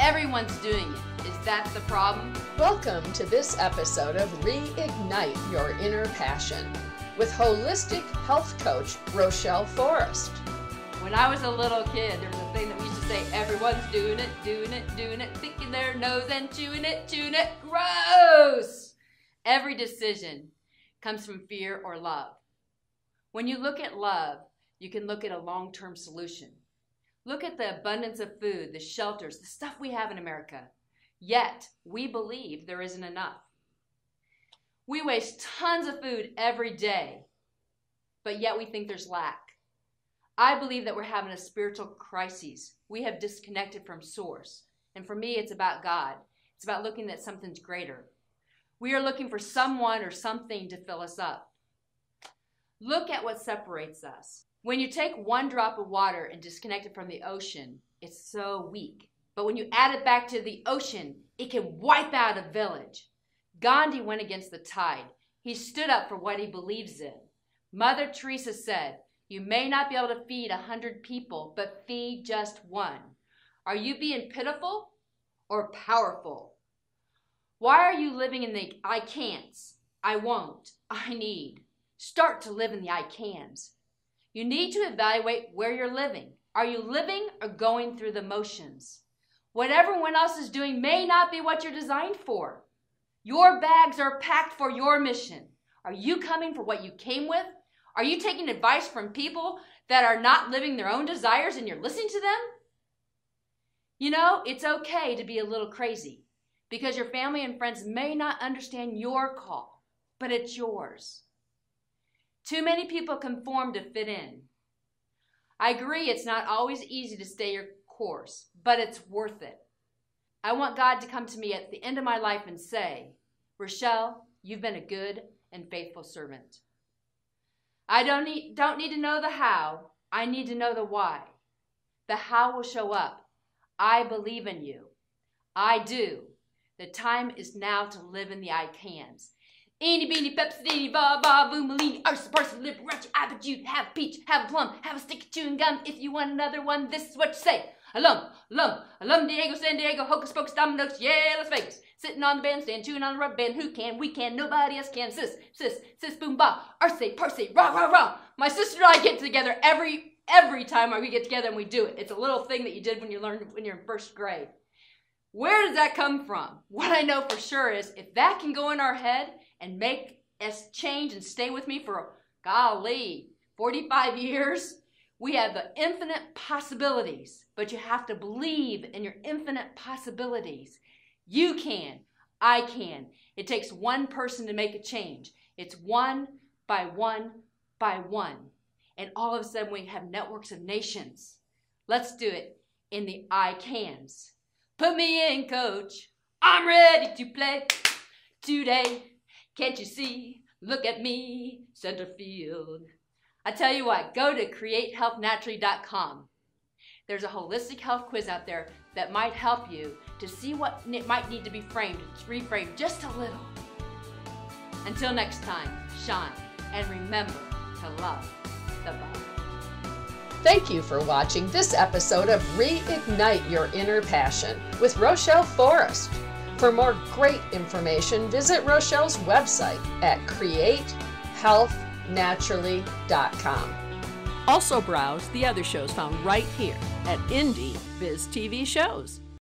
everyone's doing it. Is that the problem? Welcome to this episode of Reignite Your Inner Passion with holistic health coach Rochelle Forrest. When I was a little kid, there was a thing that we used to say, everyone's doing it, picking their nose and chewing it, gross! Every decision comes from fear or love. When you look at love, you can look at a long-term solution. Look at the abundance of food, the shelters, the stuff we have in America. Yet, we believe there isn't enough. We waste tons of food every day, but yet we think there's lack. I believe that we're having a spiritual crisis. We have disconnected from source. And for me, it's about God. It's about looking at something greater. We are looking for someone or something to fill us up. Look at what separates us. When you take one drop of water and disconnect it from the ocean, it's so weak. But when you add it back to the ocean, it can wipe out a village. Gandhi went against the tide. He stood up for what he believes in. Mother Teresa said, "You may not be able to feed 100 people, but feed just one." Are you being pitiful or powerful? Why are you living in the I can'ts? I won't. I need. Start to live in the I cans. You need to evaluate where you're living. Are you living or going through the motions? What everyone else is doing may not be what you're designed for. Your bags are packed for your mission. Are you coming for what you came with? Are you taking advice from people that are not living their own desires and you're listening to them? You know, it's okay to be a little crazy because your family and friends may not understand your call, but it's yours. Too many people conform to fit in. I agree it's not always easy to stay your course, but it's worth it. I want God to come to me at the end of my life and say, "Rochelle, you've been a good and faithful servant." I don't need to know the how. I need to know the why. The how will show up. I believe in you. I do. The time is now to live in the I cans. Eeny, beeny, pepsi, ba, ba, boomalini, arsa, parsa, liberace, apple juice, have a peach, have a plum, have a stick of chewing gum. If you want another one, this is what you say. Alum, Diego, San Diego, hocus pocus, dominoes, yeah, Las Vegas. Sitting on the bandstand, chewing on the rubber band. Who can? We can. Nobody else can. Sis, boom, ba, arse, parse, rah. My sister and I get together every time we get together and we do it. It's a little thing that you did when you learned when you're in first grade. Where does that come from? What I know for sure is if that can go in our head and make us change and stay with me for, golly, 45 years, we have the infinite possibilities, but you have to believe in your infinite possibilities. You can. I can. It takes one person to make a change. It's one by one by one. And all of a sudden we have networks of nations. Let's do it in the I cans. Put me in, coach. I'm ready to play today. Can't you see? Look at me, center field. I tell you what, go to createhealthnaturally.com. There's a holistic health quiz out there that might help you to see what might need to be reframed just a little. Until next time, shine and remember to love the body. Thank you for watching this episode of Reignite Your Inner Passion with Rochelle Forrest. For more great information, visit Rochelle's website at createhealthnaturally.com. Also browse the other shows found right here at Indie Biz TV Shows.